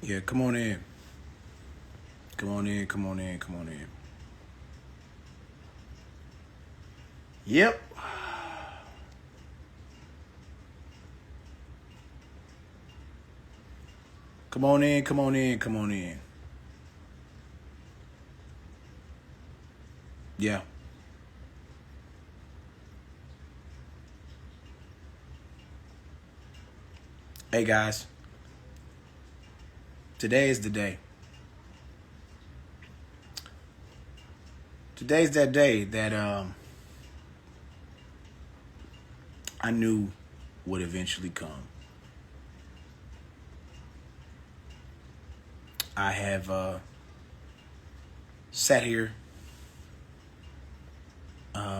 Yeah, come on in. Come on in, come on in, come on in. Yep. Come on in, come on in, come on in. Yeah. Hey guys, today is the day. Today's that day that I knew would eventually come. I have sat here.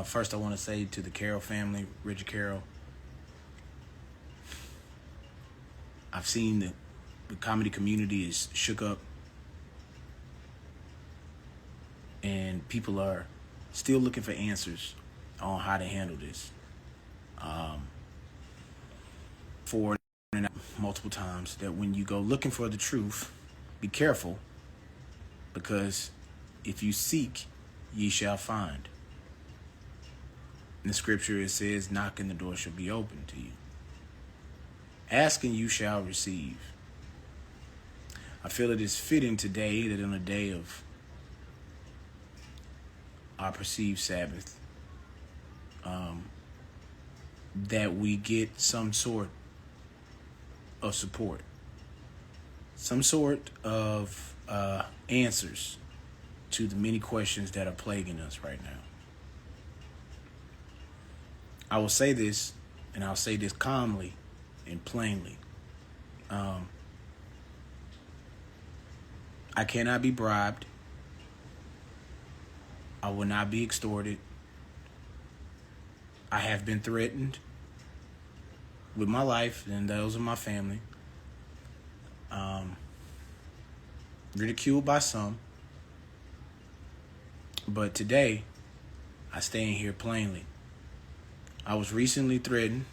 First, I want to say to the Carroll family, Reggie Carroll, I've seen the comedy community is shook up, and people are still looking for answers on how to handle this. For multiple times that when you go looking for the truth, be careful, because if you seek, ye shall find. In the scripture it says, knock and the door shall be open to you. Ask and you shall receive. I feel it is fitting today that on a day of our perceived Sabbath, that we get some sort of support, some sort of answers to the many questions that are plaguing us right now. I will say this, and I'll say this calmly and plainly. I cannot be bribed. I will not be extorted. I have been threatened with my life and those of my family. Ridiculed by some. But today, I stand here plainly. I was recently threatened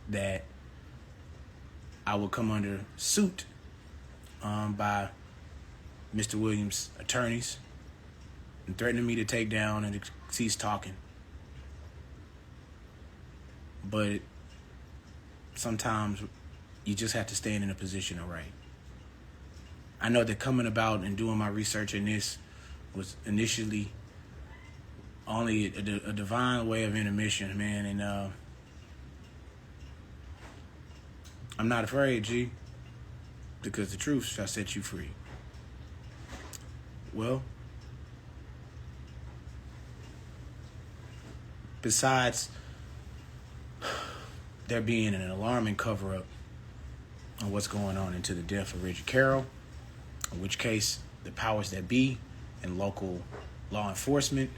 that I will come under suit by Mr. Williams' attorneys, and threatening me to take down and cease talking. But sometimes you just have to stand in a position of right. I know that coming about and doing my research in this was initially only a divine way of intermission, man, and I'm not afraid, G, because the truth shall set you free. Well, besides there being an alarming cover-up on what's going on into the death of Reggie Carroll, in which case the powers that be and local law enforcement,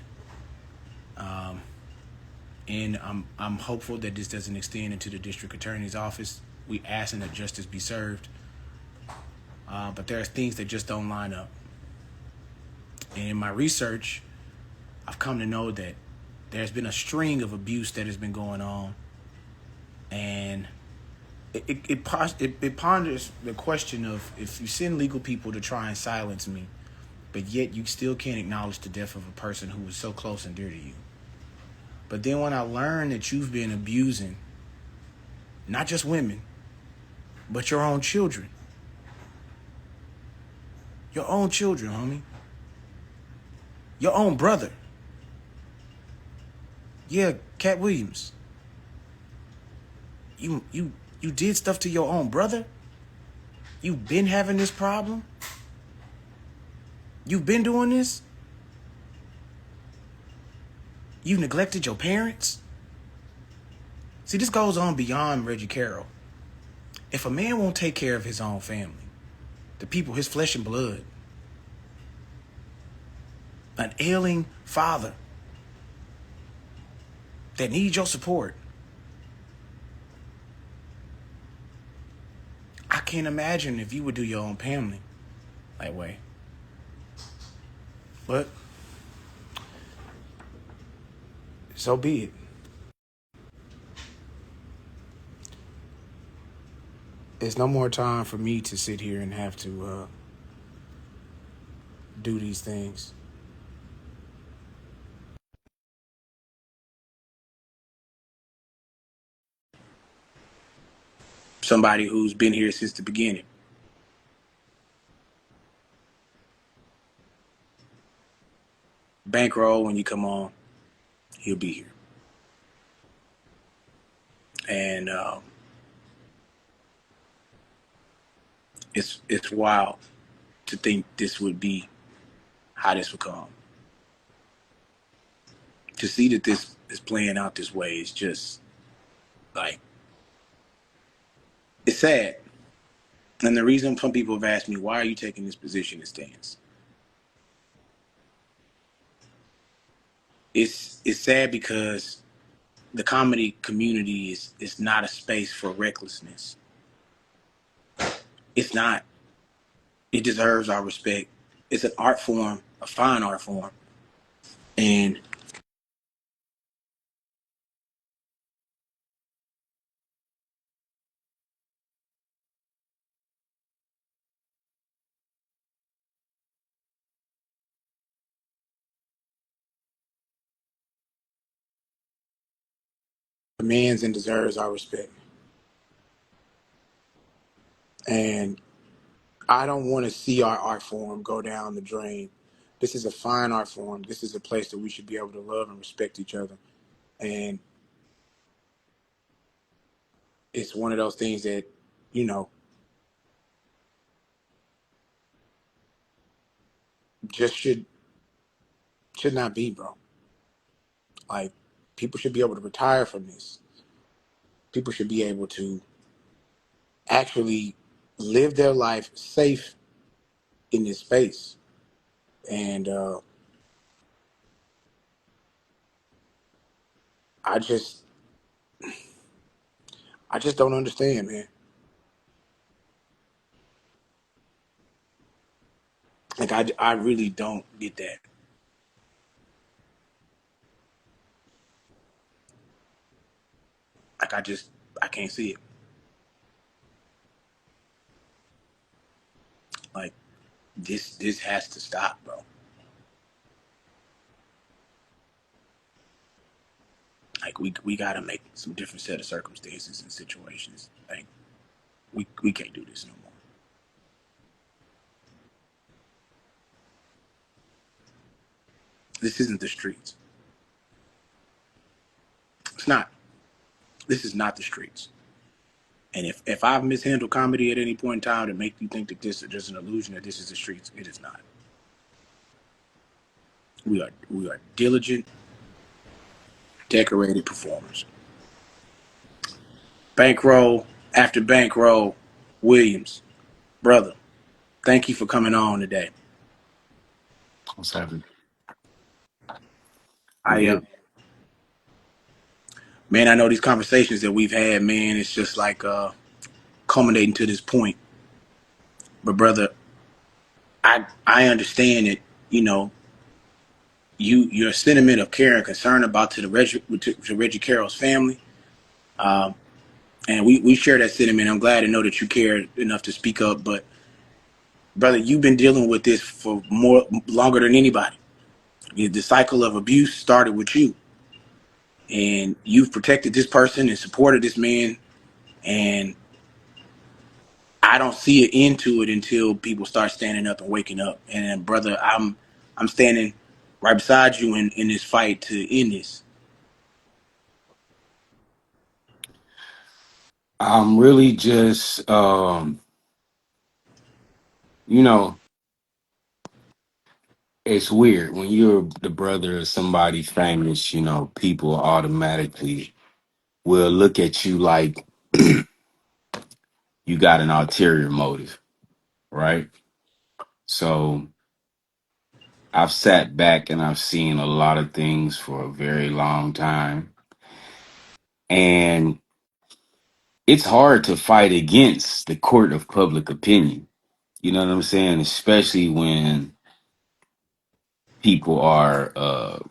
and I'm hopeful that this doesn't extend into the district attorney's office. We asking that justice be served, but there are things that just don't line up. And in my research, I've come to know that there's been a string of abuse that has been going on, and it ponders the question of, if you send legal people to try and silence me, but yet you still can't acknowledge the death of a person who was so close and dear to you. But then when I learn that you've been abusing not just women, but your own children. Your own children, homie. Your own brother. Yeah, Katt Williams. You did stuff to your own brother? You've been having this problem? You've been doing this? You neglected your parents? See, this goes on beyond Reggie Carroll. If a man won't take care of his own family, the people, his flesh and blood, an ailing father that needs your support, I can't imagine if you would do your own family that way. But so be it. It's no more time for me to sit here and have to do these things. Somebody who's been here since the beginning. Bankroll, when you come on, he'll be here. And it's wild to think this would be how this would come. To see that this is playing out this way is just like, it's sad. And the reason some people have asked me, why are you taking this position and stance? It's sad because the comedy community is not a space for recklessness. It's not. It deserves our respect. It's an art form, a fine art form. And demands and deserves our respect. And I don't want to see our art form go down the drain. This is a fine art form. This is a place that we should be able to love and respect each other. And it's one of those things that, you know, just should not be, bro. Like, people should be able to retire from this. People should be able to actually live their life safe in this space. And I just I just don't understand, man. Like, I really don't get that. Like, I can't see it. Like, this has to stop, bro. Like, we gotta make some different set of circumstances and situations. Like, we can't do this no more. This isn't the streets. It's not. This is not the streets. And if I've mishandled comedy at any point in time to make you think that this is just an illusion that this is the streets, it is not. We are diligent, decorated performers. Bankroll after Bankroll Williams, brother, thank you for coming on today. What's happening? We I good? Man, I know these conversations that we've had, man, it's just like culminating to this point. But brother, I understand that, you know, your sentiment of care and concern about to Reggie Carroll's family. Um, and we share that sentiment. I'm glad to know that you care enough to speak up. But brother, you've been dealing with this for more longer than anybody. The cycle of abuse started with you, and you've protected this person and supported this man. And I don't see an end to it until people start standing up and waking up. And brother, I'm standing right beside you in this fight to end this. I'm really just you know, it's weird when you're the brother of somebody famous, people automatically will look at you like you got an ulterior motive, right? So I've sat back and I've seen a lot of things for a very long time. And it's hard to fight against the court of public opinion. You know what I'm saying? Especially when people are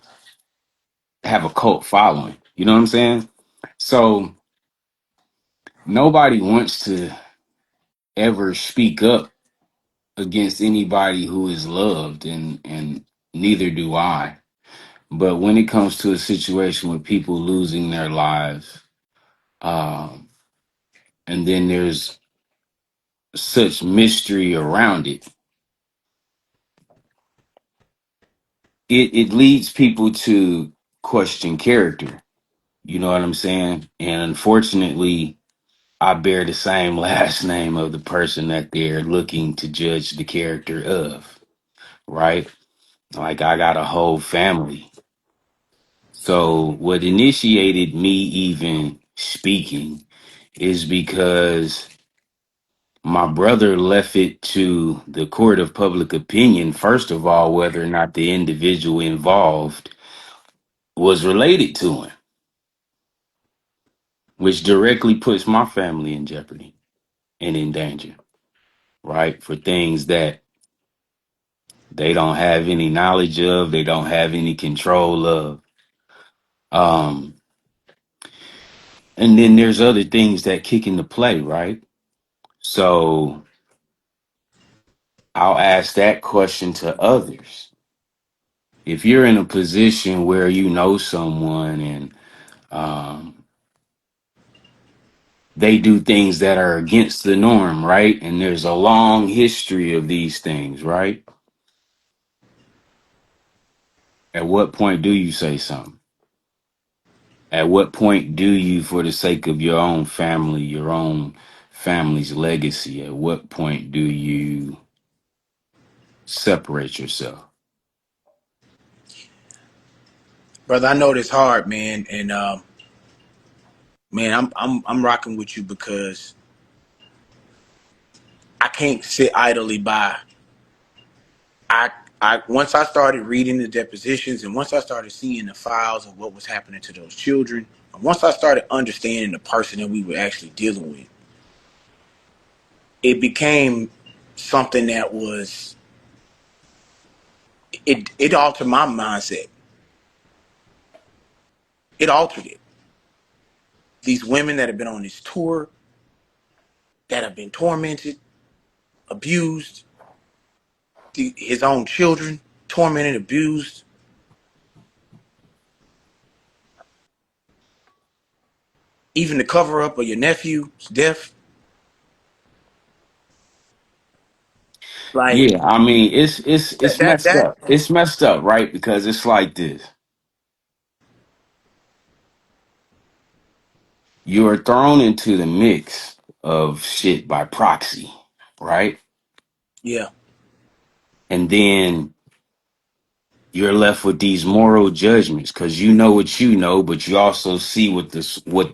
have a cult following. You know what I'm saying? So nobody wants to. ever speak up against anybody who is loved, and neither do I. But when it comes to a situation with people losing their lives, um, and then there's such mystery around it, it leads people to question character. You know what I'm saying? And unfortunately, I bear the same last name of the person that they're looking to judge the character of, right? Like I got a whole family. So what initiated me even speaking is because my brother left it to the court of public opinion, first of all, whether or not the individual involved was related to him, which directly puts my family in jeopardy and in danger, right? For things that they don't have any knowledge of, they don't have any control of. Um, and then there's other things that kick into play, right? So I'll ask that question to others. If you're in a position where you know someone and um, they do things that are against the norm, right? And there's a long history of these things, right? At what point do you say something? At what point do you, for the sake of your own family, your own family's legacy, at what point do you separate yourself? Brother, I know this hard, man, and man, I'm rocking with you because I can't sit idly by. I I once I started reading the depositions and once I started seeing the files of what was happening to those children, and once I started understanding the person that we were actually dealing with, it became something that was it altered my mindset. It altered it. These women that have been on this tour, that have been tormented, abused, his own children, tormented, abused, even the cover up of your nephew's death. Like Yeah, I mean, it's messed that up. It's messed up, right? Because it's like this. You are thrown into the mix of shit by proxy, right? yeah. And then you're left with these moral judgments because you know what you know, but you also see what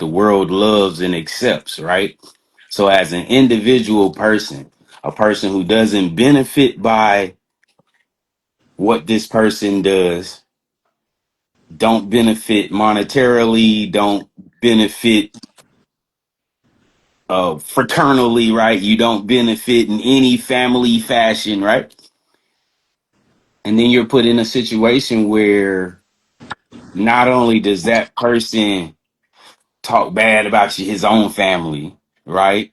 the world loves and accepts, right? So as an individual person, a person who doesn't benefit by what this person does, don't benefit monetarily, don't benefit fraternally, right? You don't benefit in any family fashion, right? And then you're put in a situation where not only does that person talk bad about his own family, right?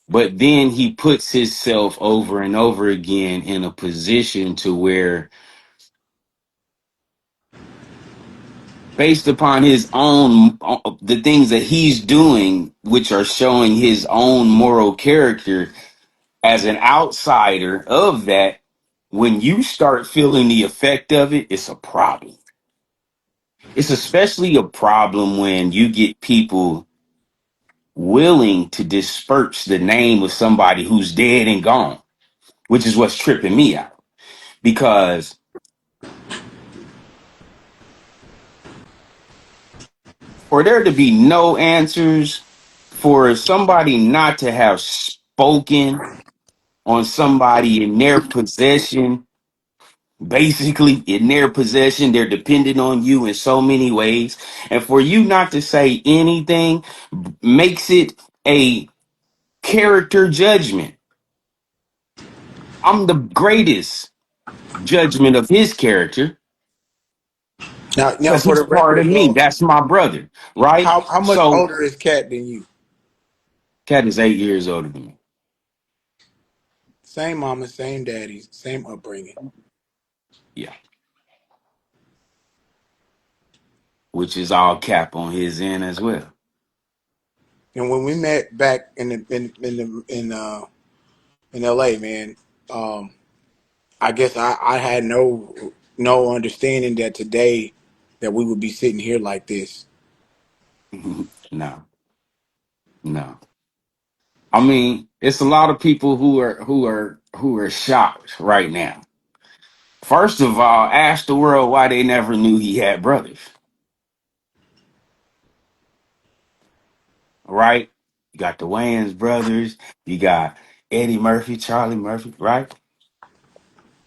But then he puts himself over and over again in a position to where, based upon his own, the things that he's doing, which are showing his own moral character, as an outsider of that, when you start feeling the effect of it, it's a problem. It's especially a problem when you get people willing to disperse the name of somebody who's dead and gone, which is what's tripping me out. Because for there to be no answers, for somebody not to have spoken on somebody in their possession, basically in their possession, they're dependent on you in so many ways. And for you not to say anything makes it a character judgment. I'm the greatest judgment of his character Now because for he's the part of record, me. That's my brother, right? how much So older is Katt than you? Cat is 8 years older than me. Same mama, same daddy, same upbringing. Yeah, which is all cap on his end as well. And when we met back in L.A., man, um, I guess I had no understanding that today that we would be sitting here like this. No, no. I mean, it's a lot of people who are shocked right now. First of all, ask the world why they never knew he had brothers, right? You got the Wayans brothers, you got Eddie Murphy, Charlie Murphy, right?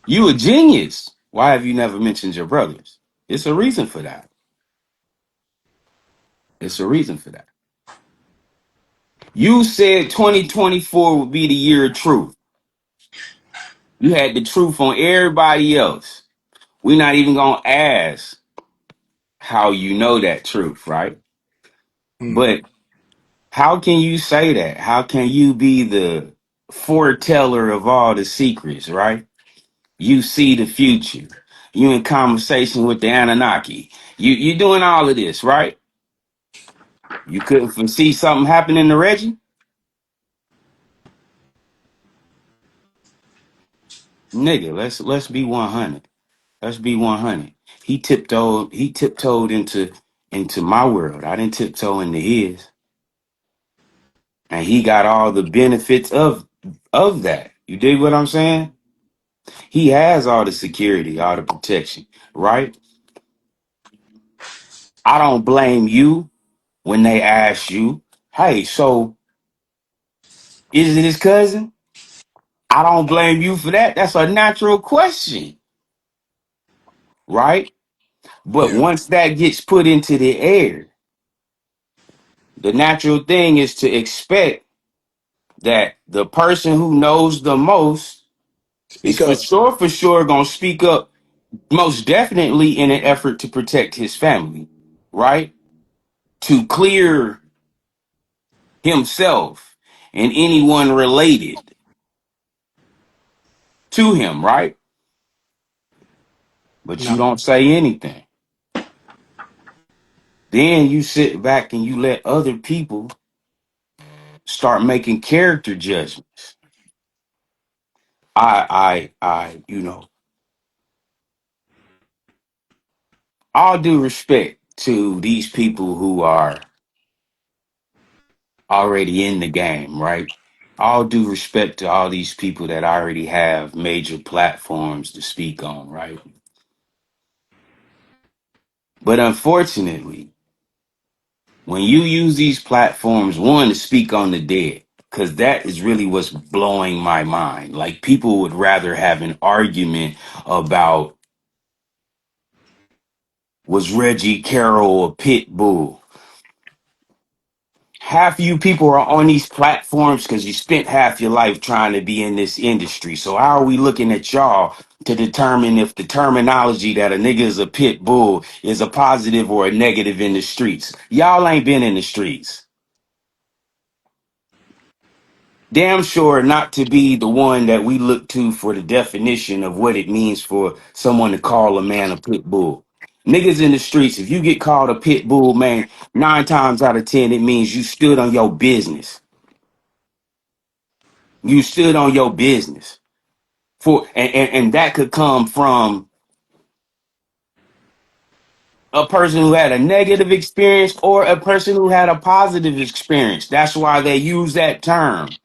You a genius. Why have you never mentioned your brothers? It's a reason for that. It's a reason for that. You said 2024 would be the year of truth. You had the truth on everybody else. We're not even gonna ask how you know that truth, right? Mm. But how can you say that? How can you be the foreteller of all the secrets, right? You see the future. You in conversation with the Anunnaki. You doing all of this, right? You couldn't foresee something happening to Reggie? Nigga, let's be 100. Let's be 100. He tiptoed into my world. I didn't tiptoe into his. And he got all the benefits of that. You dig what I'm saying? He has all the security, all the protection, right? I don't blame you when they ask you, hey, so is it his cousin? I don't blame you for that. That's a natural question, right? But Yeah. once that gets put into the air, the natural thing is to expect that the person who knows the most is Speak up. for sure gonna speak up, most definitely in an effort to protect his family, right? To clear himself and anyone related to him, right? But you No. don't say anything. Then you sit back and you let other people start making character judgments. All due respect to these people who are already in the game, right? All due respect to all these people that already have major platforms to speak on, right? But unfortunately, when you use these platforms, one, to speak on the dead, because that is really what's blowing my mind. Like, people would rather have an argument about, was Reggie Carroll a pit bull? Half of you people are on these platforms because you spent half your life trying to be in this industry. So how are we looking at y'all to determine if the terminology that a nigga is a pit bull is a positive or a negative in the streets? Y'all ain't been in the streets. Damn sure not to be the one that we look to for the definition of what it means for someone to call a man a pit bull. Niggas in the streets, if you get called a pit bull, man, 9 times out of 10, it means you stood on your business. You stood on your business. And that could come from a person who had a negative experience or a person who had a positive experience. That's why they use that term.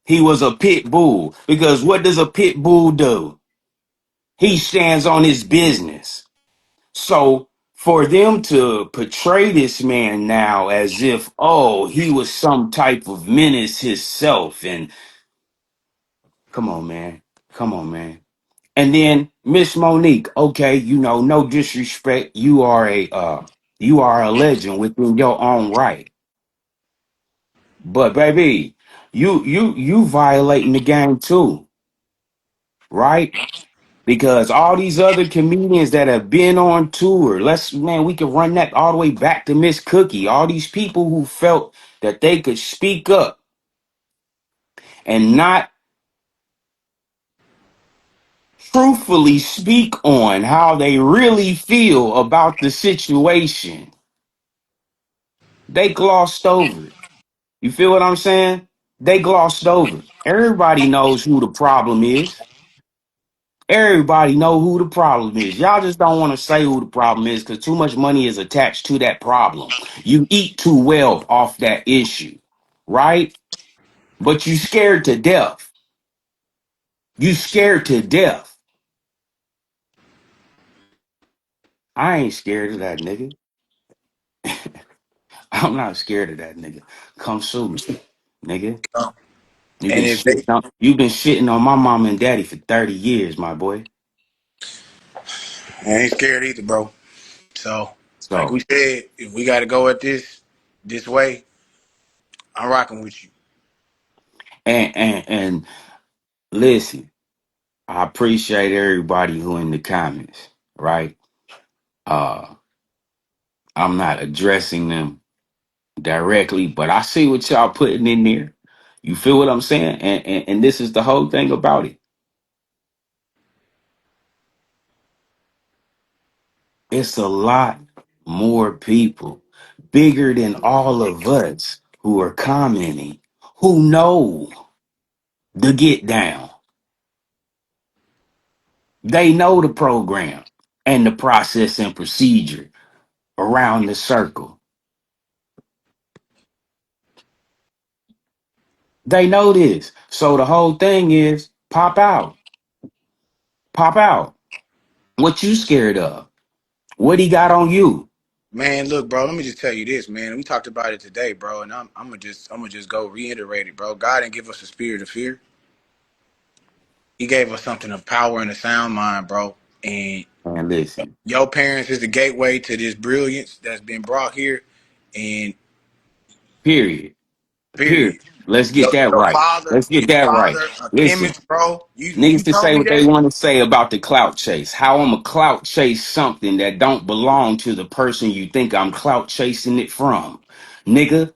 He was a pit bull. Because what does a pit bull do? He stands on his business. So for them to portray this man now as if, oh, he was some type of menace himself, and come on, man. Come on, man. And then Miss Monique, okay, no disrespect. You are a legend within your own right. But baby, you violating the game too, right? Because all these other comedians that have been on tour, we can run that all the way back to Miss Cookie. All these people who felt that they could speak up and not truthfully speak on how they really feel about the situation, they glossed over it. You feel what I'm saying? They glossed over it. Everybody knows who the problem is. Everybody know who the problem is. Y'all just don't want to say who the problem is because too much money is attached to that problem. You eat too well off that issue, right? But you scared to death. You scared to death. I ain't scared of that nigga. I'm not scared of that nigga. Come sue me, nigga. And if they, You've been shitting on my mom and daddy for 30 years, my boy. I ain't scared either, bro. So, like we So, said, if we got to go at this way, I'm rocking with you. and listen, I appreciate everybody who in the comments, right? Uh, I'm not addressing them directly, but I see what y'all putting in there. You feel what I'm saying? And this is the whole thing about it. It's a lot more people bigger than all of us who are commenting who know the get down. They know the program and the process and procedure around the circle. They know this. So the whole thing is pop out. Pop out. What you scared of? What he got on you? Man, look, bro. Let me just tell you this, man. We talked about it today, bro, and I'm gonna just go reiterate it, bro. God didn't give us a spirit of fear. He gave us something of power and a sound mind, bro. And And listen, your parents is the gateway to this brilliance that's been brought here. And period. Period. period. Let's Your, get that your right. father, Let's get your that right. father, a Listen, chemist, bro. You niggas can told say me what they that. want to say about the clout chase. How I'm a clout chase something that don't belong to the person you think I'm clout chasing it from. Nigga,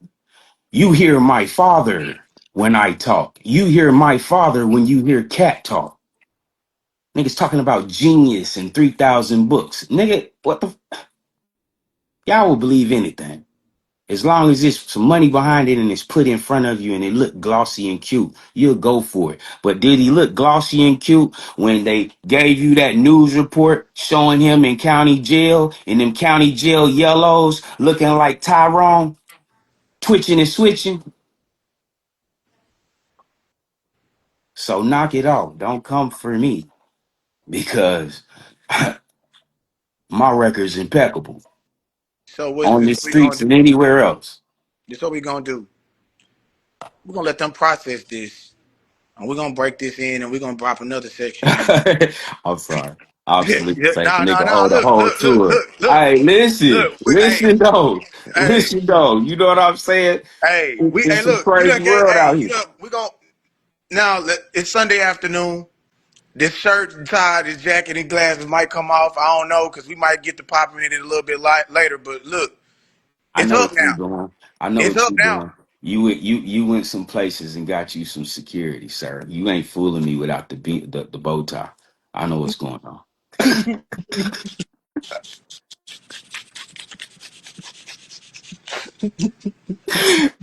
you hear my father when I talk. You hear my father when you hear Cat talk. Niggas talking about genius and 3,000 books. Nigga, what the? Y'all will believe anything. As long as there's some money behind it and it's put in front of you and it look glossy and cute, you'll go for it. But did he look glossy and cute when they gave you that news report showing him in county jail in them county jail yellows looking like Tyrone, twitching and switching? So knock it off. Don't come for me because my record's impeccable So what's on this? the What we gonna streets do? and anywhere else. This what we gonna do. We're gonna let them process this, and we're gonna break this in, and we're gonna drop another section in. I'm sorry. I'm sleep Yeah, say no, no, nigga no. hold the Look, whole look, look, tour. look, look, Hey, look. Hey, listen though. hey, Listen though. You know what I'm saying? hey. Hey, It's a look. You crazy done gave. world Hey, out you here. done. We gonna now. It's Sunday afternoon. This shirt and tie, this jacket and glasses might come off. I don't know because we might get to popping it a little bit later. But look, I it's know up what you're now. doing. I know It's what up you're now. doing. You went some places and got you some security, sir. You ain't fooling me without the bow tie. I know what's going on.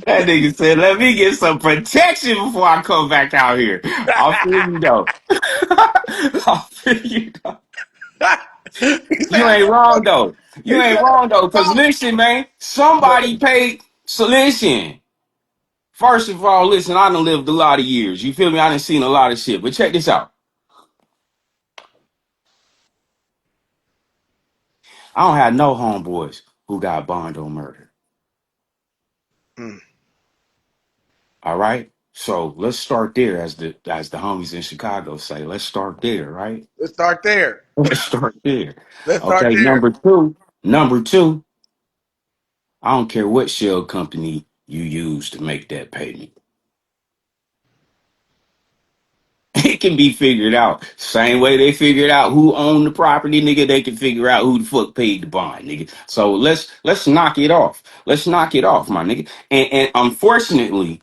That nigga said, let me get some protection before I come back out here. I'll feel you though. I'll feel you though. He said, You I ain't got wrong though. You he ain't said, wrong though. Cause "Bro, listen, man, look, somebody paid. So listen. First of all, listen, I done lived a lot of years. You feel me? I done seen a lot of shit. But check this out. I don't have no homeboys who got bond on murder. mm, All right. So let's start there, as the homies in Chicago say. Let's start there, right? let's start there. Let's start there. Let's start Okay. there." Number two. I don't care what shell company you use to make that payment. It can be figured out. Same way they figured out who owned the property, nigga, they can figure out who the fuck paid the bond, nigga. So let's knock it off. Let's knock it off, my nigga. And unfortunately,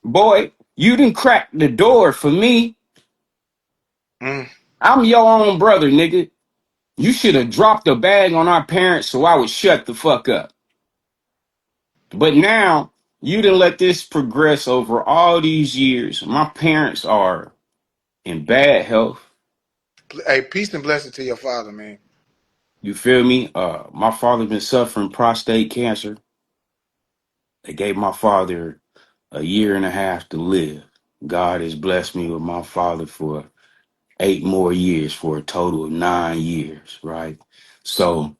boy, you didn't crack the door for me. Mm. I'm your own brother, nigga. You should have dropped a bag on our parents so I would shut the fuck up. But now you done let this progress over all these years. My parents are in bad health. Hey, peace and blessing to your father, man. You feel me? My father been suffering prostate cancer. They gave my father a year and a half to live. God has blessed me with my father for 8 more years, for a total of 9 years, right? So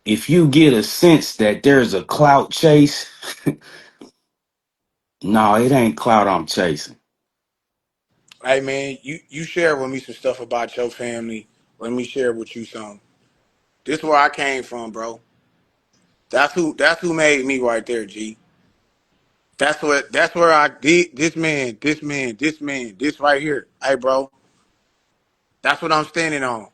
if you get a sense that there's a clout chase, no, it ain't clout I'm chasing. Hey, man, you share with me some stuff about your family. Let me share with you some. This is where I came from, bro. That's who made me right there, G. That's where I did this right here. Hey, bro, that's what I'm standing on.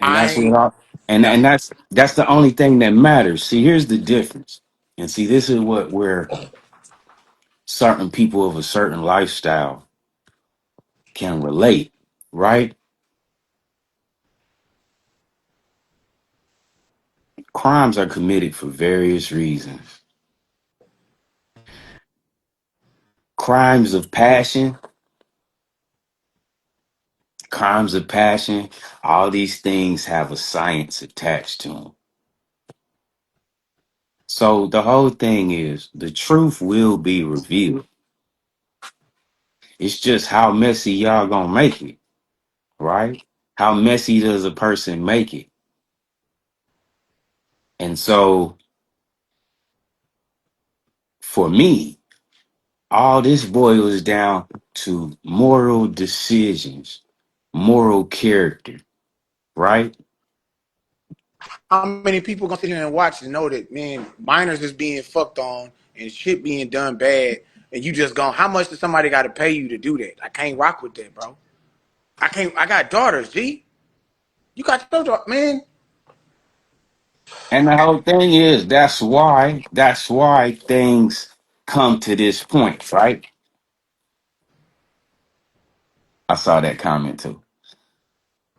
And I that's ain't what I that's and that's the only thing that matters. See, here's the difference. And see, this is what where certain people of a certain lifestyle can relate, right? Crimes are committed for various reasons. Crimes of passion, crimes of passion, all these things have a science attached to them. So the whole thing is the truth will be revealed. It's just how messy y'all gonna make it, right? How messy does a person make it? And so for me, all this boils down to moral decisions, moral character, right? how many people gonna sit here and watch and know that, man, minors is being fucked on and shit being done bad, and you just gone. How much does somebody got to pay you to do that? I can't rock with that, bro. I can't. I got daughters, G. You got your daughter, man. And the whole thing is that's why things come to this point, right? I saw that comment too.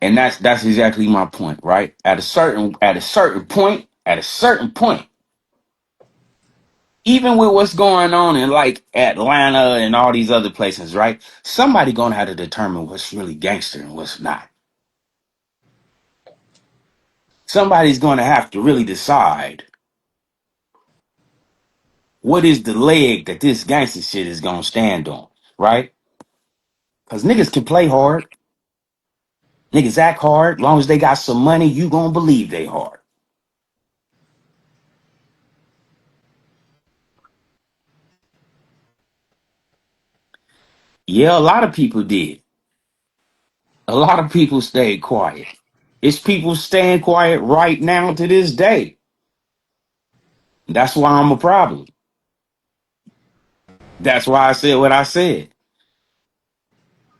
And that's exactly my point, right? At a certain point, even with what's going on in like Atlanta and all these other places, right? Somebody gonna have to determine what's really gangster and what's not. Somebody's gonna have to really decide what is the leg that this gangster shit is gonna stand on, right? Because niggas can play hard, niggas act hard. Long as they got some money, you gonna believe they hard. Yeah, a lot of people did. A lot of people stayed quiet. It's people staying quiet right now to this day. That's why I'm a problem. That's why I said what I said.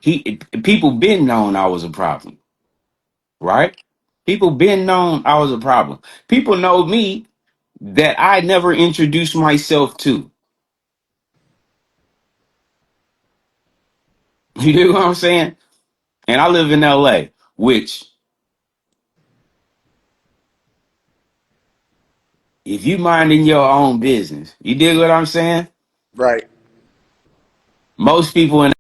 People been known I was a problem, right? People been known I was a problem. People know me that I never introduced myself to. You know what I'm saying? And I live in LA, which if you minding your own business, you dig what I'm saying? Right. Most people in